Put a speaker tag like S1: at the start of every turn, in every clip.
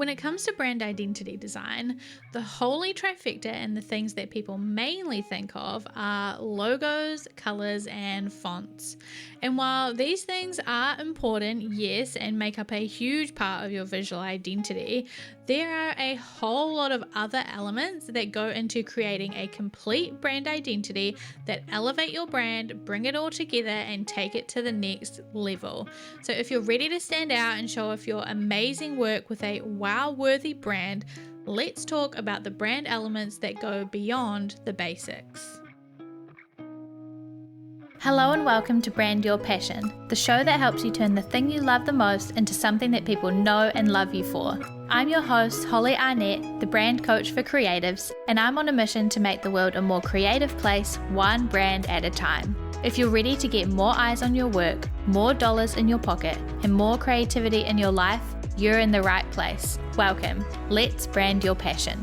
S1: When it comes to brand identity design, the holy trifecta and the things that people mainly think of are logos, colors, and fonts. And while these things are important, yes, and make up a huge part of your visual identity, there are a whole lot of other elements that go into creating a complete brand identity that elevate your brand, bring it all together, and take it to the next level. So if you're ready to stand out and show off your amazing work with a wow-worthy brand, let's talk about the brand elements that go beyond the basics.
S2: Hello and welcome to Brand Your Passion, the show that helps you turn the thing you love the most into something that people know and love you for. I'm your host, Holly Arnett, the brand coach for creatives, and I'm on a mission to make the world a more creative place, one brand at a time. If you're ready to get more eyes on your work, more dollars in your pocket, and more creativity in your life, you're in the right place. Welcome. Let's brand your passion.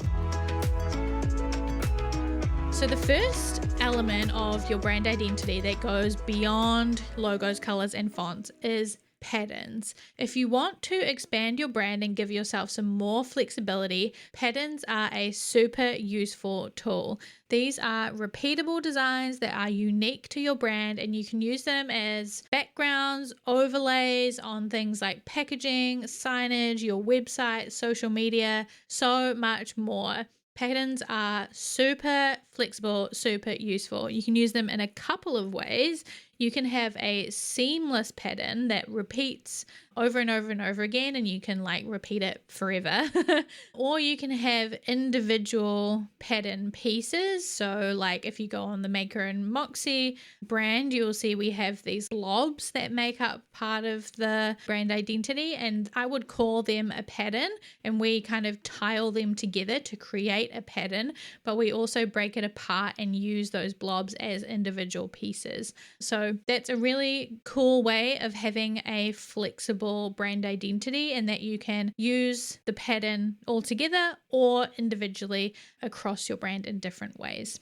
S1: So the first element of your brand identity that goes beyond logos, colors, and fonts is patterns. If you want to expand your brand and give yourself some more flexibility, patterns are a super useful tool. These are repeatable designs that are unique to your brand, and you can use them as backgrounds, overlays on things like packaging, signage, your website, social media, so much more. Patterns are super flexible, super useful. You can use them in a couple of ways. You can have a seamless pattern that repeats over and over and over again, and you can repeat it forever. Or you can have individual pattern pieces. So if you go on the Maker and Moxie brand, you'll see we have these blobs that make up part of the brand identity, and I would call them a pattern, and we kind of tile them together to create a pattern, but we also break it apart and use those blobs as individual pieces. So that's a really cool way of having a flexible brand identity, and that you can use the pattern all together or individually across your brand in different ways.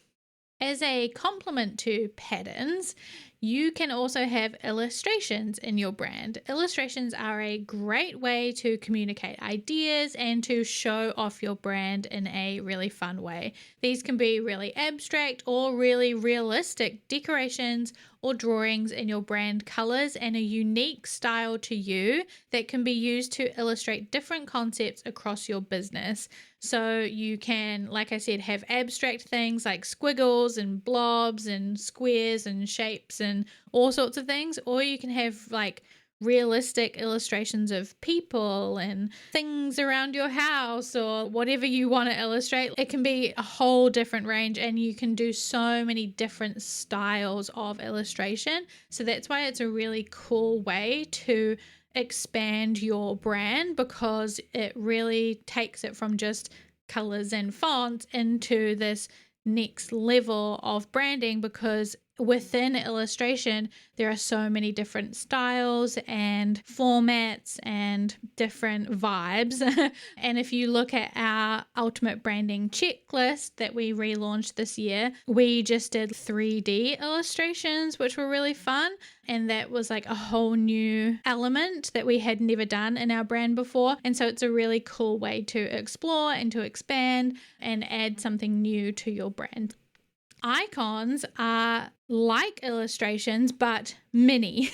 S1: As a complement to patterns, you can also have illustrations in your brand. Illustrations are a great way to communicate ideas and to show off your brand in a really fun way. These can be really abstract or really realistic decorations or drawings in your brand colors and a unique style to you that can be used to illustrate different concepts across your business. So you can, like I said, have abstract things like squiggles and blobs and squares and shapes and all sorts of things, or you can have realistic illustrations of people and things around your house or whatever you want to illustrate. It can be a whole different range, and you can do so many different styles of illustration. So that's why it's a really cool way to expand your brand, because it really takes it from just colors and fonts into this next level of branding, because within illustration there are so many different styles and formats and different vibes. And if you look at our ultimate branding checklist that we relaunched this year, we just did 3D illustrations, which were really fun, and that was a whole new element that we had never done in our brand before. And so it's a really cool way to explore and to expand and add something new to your brand. Icons are like illustrations, but mini.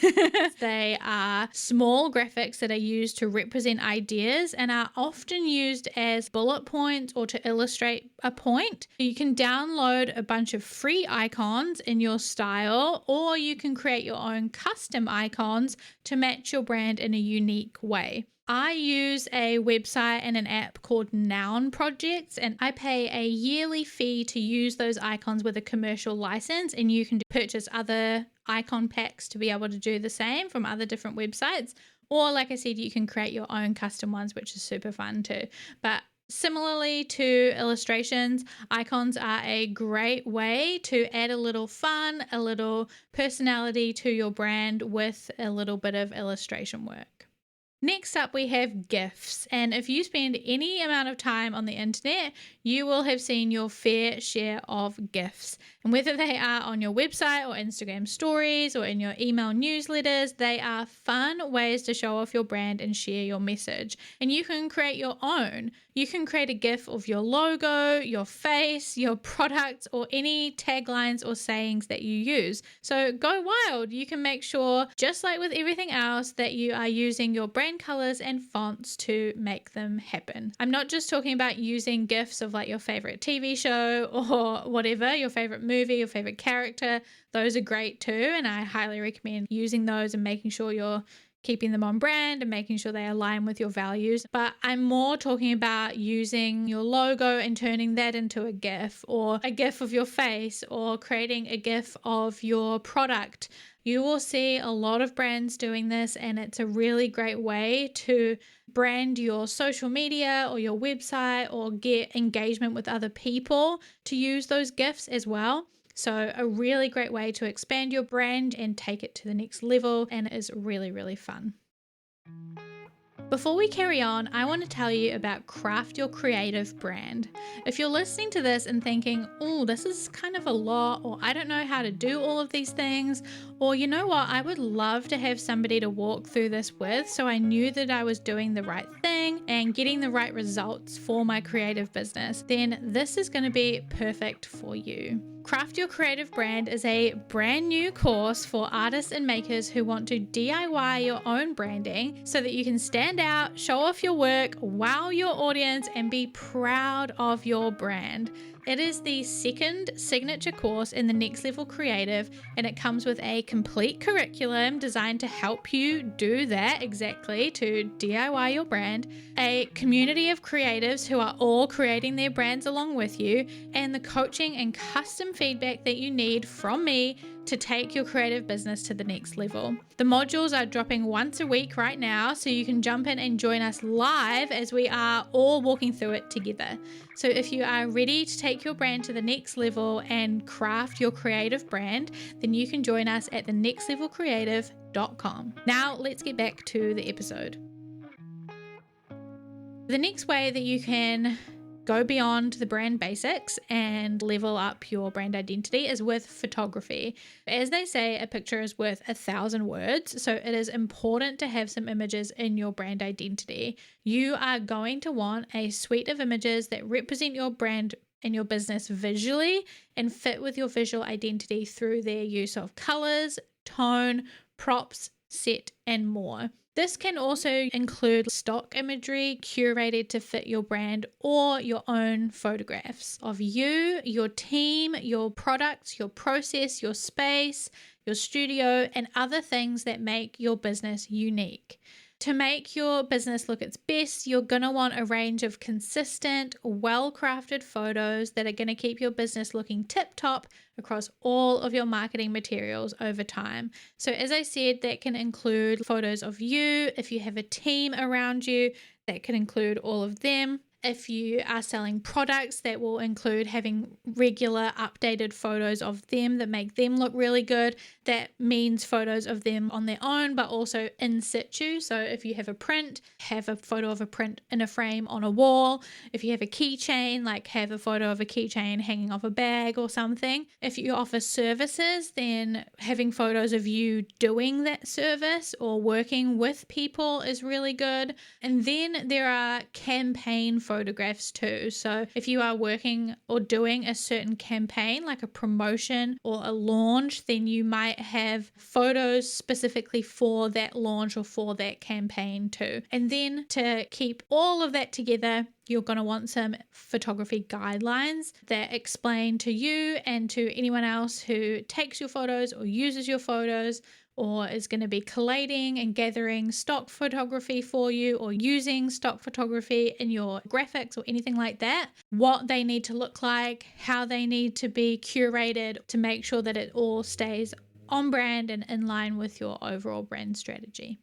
S1: They are small graphics that are used to represent ideas and are often used as bullet points or to illustrate a point. You can download a bunch of free icons in your style, or you can create your own custom icons to match your brand in a unique way. I use a website and an app called Noun Projects, and I pay a yearly fee to use those icons with a commercial license, and you can purchase other icon packs to be able to do the same from other different websites. Or like I said, you can create your own custom ones, which is super fun too. But similarly to illustrations, icons are a great way to add a little fun, a little personality to your brand with a little bit of illustration work. Next up, we have GIFs. And if you spend any amount of time on the internet, you will have seen your fair share of GIFs. And whether they are on your website or Instagram stories or in your email newsletters, they are fun ways to show off your brand and share your message. And you can create your own. You can create a GIF of your logo, your face, your products, or any taglines or sayings that you use. So go wild. You can make sure, just like with everything else, that you are using your brand colors and fonts to make them happen. I'm not just talking about using GIFs of like your favorite TV show or whatever, your favorite movie, your favorite character. Those are great too, and I highly recommend using those and making sure you're keeping them on brand and making sure they align with your values. But I'm more talking about using your logo and turning that into a GIF, or a GIF of your face, or creating a GIF of your product. You will see a lot of brands doing this, and it's a really great way to brand your social media or your website or get engagement with other people to use those GIFs as well. So a really great way to expand your brand and take it to the next level, and it is really, really fun. Before we carry on, I want to tell you about Craft Your Creative Brand. If you're listening to this and thinking, oh, this is kind of a lot, or I don't know how to do all of these things, or you know what, I would love to have somebody to walk through this with so I knew that I was doing the right thing and getting the right results for my creative business, then this is going to be perfect for you. Craft Your Creative Brand is a brand new course for artists and makers who want to DIY your own branding so that you can stand out, show off your work, wow your audience, and be proud of your brand. It is the second signature course in the Next Level Creative, and it comes with a complete curriculum designed to help you do that exactly, to DIY your brand, a community of creatives who are all creating their brands along with you, and the coaching and custom feedback that you need from me to take your creative business to the next level. The modules are dropping once a week right now, so you can jump in and join us live as we are all walking through it together. So if you are ready to take your brand to the next level and craft your creative brand, then you can join us at thenextlevelcreative.com. Now let's get back to the episode. The next way that you can go beyond the brand basics and level up your brand identity is with photography. As they say, a picture is worth 1,000 words, so it is important to have some images in your brand identity. You are going to want a suite of images that represent your brand and your business visually and fit with your visual identity through their use of colors, tone, props, set, and more. This can also include stock imagery curated to fit your brand or your own photographs of you, your team, your products, your process, your space, your studio, and other things that make your business unique. To make your business look its best, you're going to want a range of consistent, well-crafted photos that are going to keep your business looking tip-top across all of your marketing materials over time. So as I said, that can include photos of you. If you have a team around you, that can include all of them. If you are selling products, that will include having regular updated photos of them that make them look really good. That means photos of them on their own, but also in situ. So if you have a print, have a photo of a print in a frame on a wall. If you have a keychain, like have a photo of a keychain hanging off a bag or something. If you offer services, then having photos of you doing that service or working with people is really good. And then there are campaign photographs too. So if you are working or doing a certain campaign, like a promotion or a launch, then you might have photos specifically for that launch or for that campaign too. And then to keep all of that together, you're going to want some photography guidelines that explain to you and to anyone else who takes your photos or uses your photos or is going to be collating and gathering stock photography for you or using stock photography in your graphics or anything like that, what they need to look like, how they need to be curated to make sure that it all stays on brand and in line with your overall brand strategy.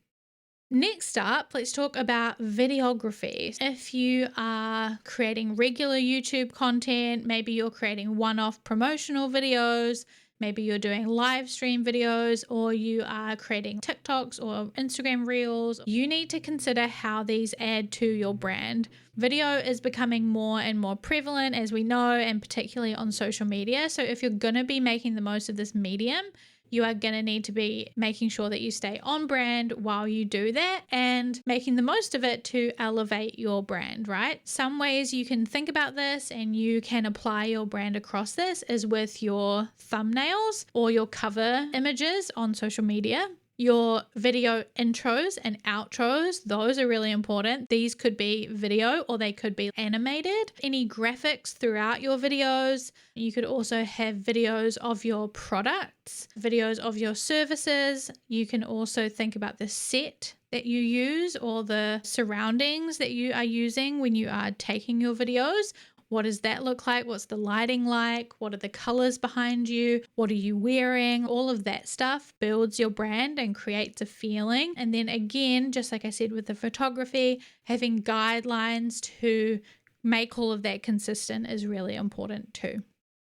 S1: Next up, let's talk about videography. If you are creating regular YouTube content, maybe you're creating one-off promotional videos, maybe you're doing live stream videos, or you are creating TikToks or Instagram reels, you need to consider how these add to your brand. Video is becoming more and more prevalent, as we know, and particularly on social media. So if you're going to be making the most of this medium, you are going to need to be making sure that you stay on brand while you do that and making the most of it to elevate your brand, right? Some ways you can think about this and you can apply your brand across this is with your thumbnails or your cover images on social media. Your video intros and outros, those are really important. These could be video or they could be animated. Any graphics throughout your videos. You could also have videos of your products, videos of your services. You can also think about the set that you use or the surroundings that you are using when you are taking your videos. What does that look like? What's the lighting like? What are the colors behind you? What are you wearing? All of that stuff builds your brand and creates a feeling. And then again, just like I said with the photography, having guidelines to make all of that consistent is really important too.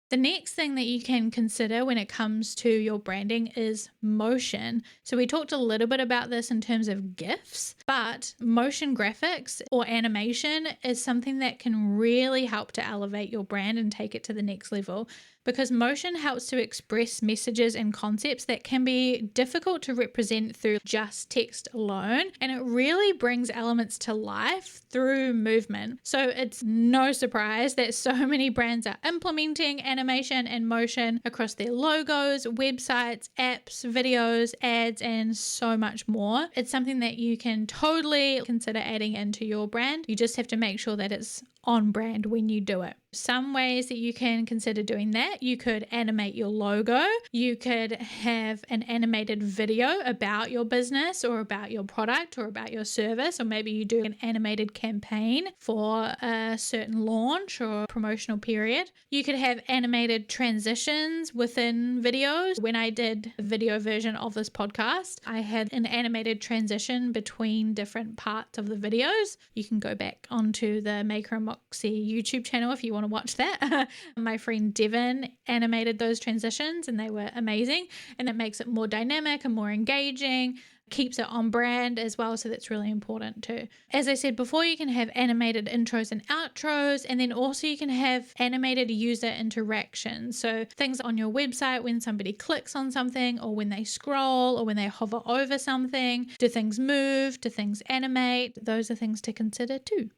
S1: The next thing that you can consider when it comes to your branding is motion. So we talked a little bit about this in terms of GIFs, but motion graphics or animation is something that can really help to elevate your brand and take it to the next level, because motion helps to express messages and concepts that can be difficult to represent through just text alone, and it really brings elements to life through movement. So it's no surprise that so many brands are implementing animation and motion across their logos, websites, apps, videos, ads, and so much more. It's something that you can totally consider adding into your brand. You just have to make sure that it's on brand when you do it. Some ways that you can consider doing that: you could animate your logo, you could have an animated video about your business or about your product or about your service, or maybe you do an animated campaign for a certain launch or promotional period. You could have animated transitions within videos. When I did a video version of this podcast, I had an animated transition between different parts of the videos. You can go back onto the Maker and Moxie YouTube channel if you want to watch that. My friend Devin animated those transitions and they were amazing, and it makes it more dynamic and more engaging, keeps it on brand as well, so that's really important too. As I said before, you can have animated intros and outros, and then also you can have animated user interactions. So things on your website, when somebody clicks on something or when they scroll or when they hover over something, do things move? Do things animate? Those are things to consider too.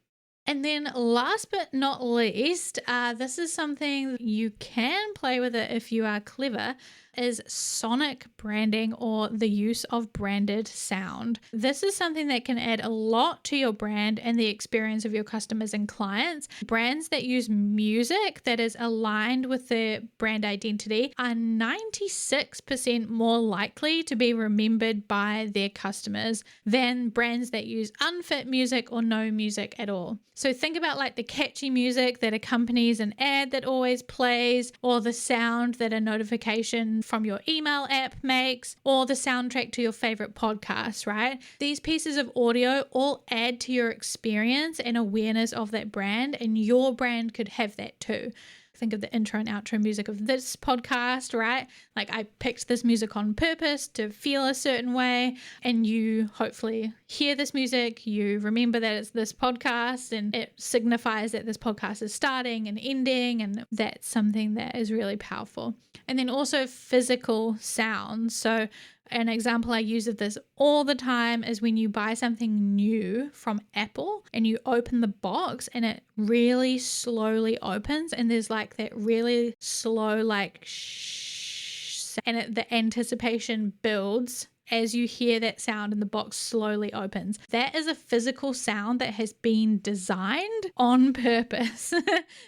S1: And then last but not least, this is something you can play with it if you are clever, is sonic branding or the use of branded sound. This is something that can add a lot to your brand and the experience of your customers and clients. Brands that use music that is aligned with their brand identity are 96% more likely to be remembered by their customers than brands that use unfit music or no music at all. So think about like the catchy music that accompanies an ad that always plays, or the sound that a notification from your email app makes, or the soundtrack to your favorite podcast, right? These pieces of audio all add to your experience and awareness of that brand, and your brand could have that too. Think of the intro and outro music of this podcast, right? Like I picked this music on purpose to feel a certain way, and you hopefully hear this music, you remember that it's this podcast, and it signifies that this podcast is starting and ending, and that's something that is really powerful. And then also physical sounds. So an example I use of this all the time is when you buy something new from Apple and you open the box and it really slowly opens, and there's like that really slow like shh, and the anticipation builds as you hear that sound and the box slowly opens. That is a physical sound that has been designed on purpose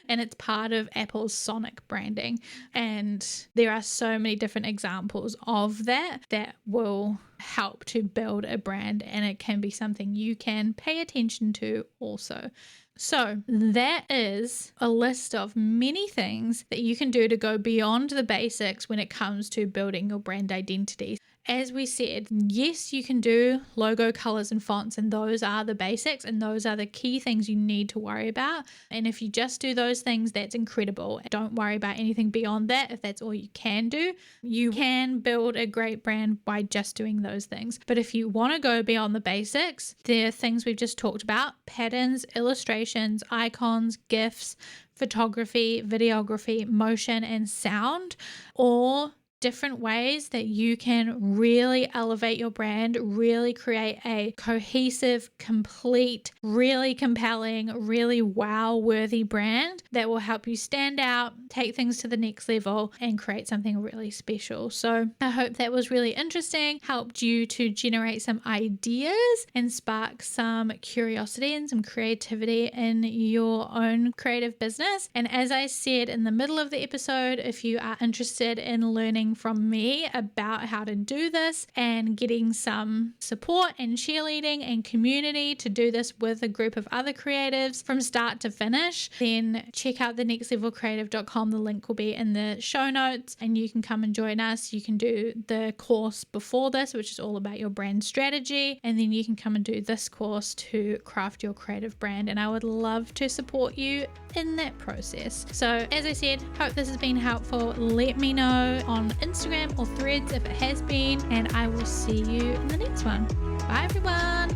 S1: and it's part of Apple's sonic branding. And there are so many different examples of that will help to build a brand, and it can be something you can pay attention to also. So that is a list of many things that you can do to go beyond the basics when it comes to building your brand identity. as we said, yes, you can do logo, colors, and fonts, and those are the basics, and those are the key things you need to worry about. And if you just do those things, that's incredible. Don't worry about anything beyond that. If that's all you can do, you can build a great brand by just doing those things. But if you want to go beyond the basics, there are things we've just talked about: patterns, illustrations, icons, GIFs, photography, videography, motion, and sound, or different ways that you can really elevate your brand, really create a cohesive, complete, really compelling, really wow-worthy brand that will help you stand out, take things to the next level, and create something really special. So I hope that was really interesting, helped you to generate some ideas and spark some curiosity and some creativity in your own creative business. And as I said in the middle of the episode, if you are interested in learning from me about how to do this and getting some support and cheerleading and community to do this with a group of other creatives from start to finish, then check out thenextlevelcreative.com. The link will be in the show notes and you can come and join us. You can do the course before this, which is all about your brand strategy, and then you can come and do this course to craft your creative brand, and I would love to support you in that process. So as I said, hope this has been helpful. Let me know on Instagram or Threads if it has been, and I will see you in the next one. Bye everyone.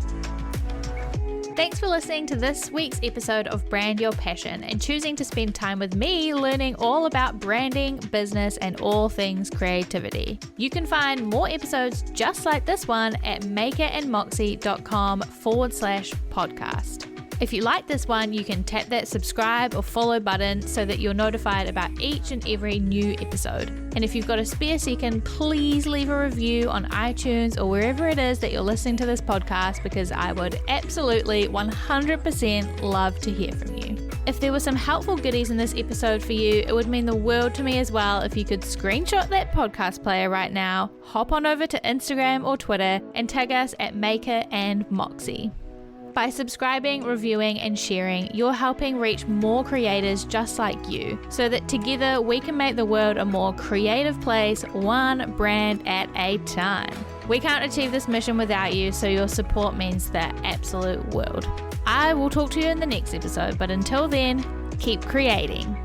S2: Thanks for listening to this week's episode of Brand Your Passion and choosing to spend time with me learning all about branding, business, and all things creativity. You can find more episodes just like this one at makerandmoxie.com/podcast. If you like this one, you can tap that subscribe or follow button so that you're notified about each and every new episode. And if you've got a spare second, please leave a review on iTunes or wherever it is that you're listening to this podcast, because I would absolutely 100% love to hear from you. If there were some helpful goodies in this episode for you, it would mean the world to me as well if you could screenshot that podcast player right now, hop on over to Instagram or Twitter and tag us at Maker and Moxie. By subscribing, reviewing, and sharing, you're helping reach more creators just like you, so that together we can make the world a more creative place, one brand at a time. We can't achieve this mission without you, so your support means the absolute world. I will talk to you in the next episode, but until then, keep creating.